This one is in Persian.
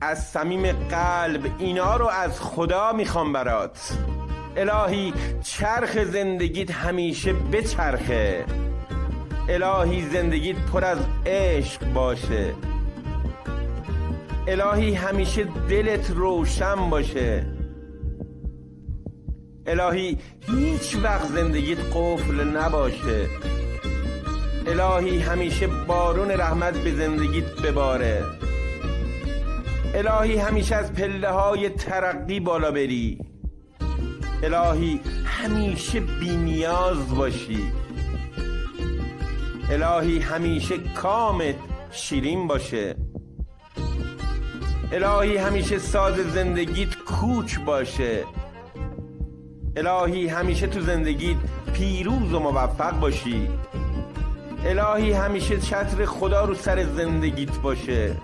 از صمیم قلب اینا رو از خدا میخوام برات. الهی چرخ زندگیت همیشه بچرخه. الهی زندگیت پر از عشق باشه. الهی همیشه دلت روشن باشه. الهی هیچ وقت زندگیت قفل نباشه. الهی همیشه بارون رحمت به زندگیت بباره. الهی همیشه از پله های ترقی بالا بری. الهی همیشه بی نیاز باشی. الهی همیشه کامت شیرین باشه. الهی همیشه ساز زندگیت کوک باشه. الهی همیشه تو زندگیت پیروز و موفق باشی. الهی همیشه چتر خدا رو سر زندگیت باشه.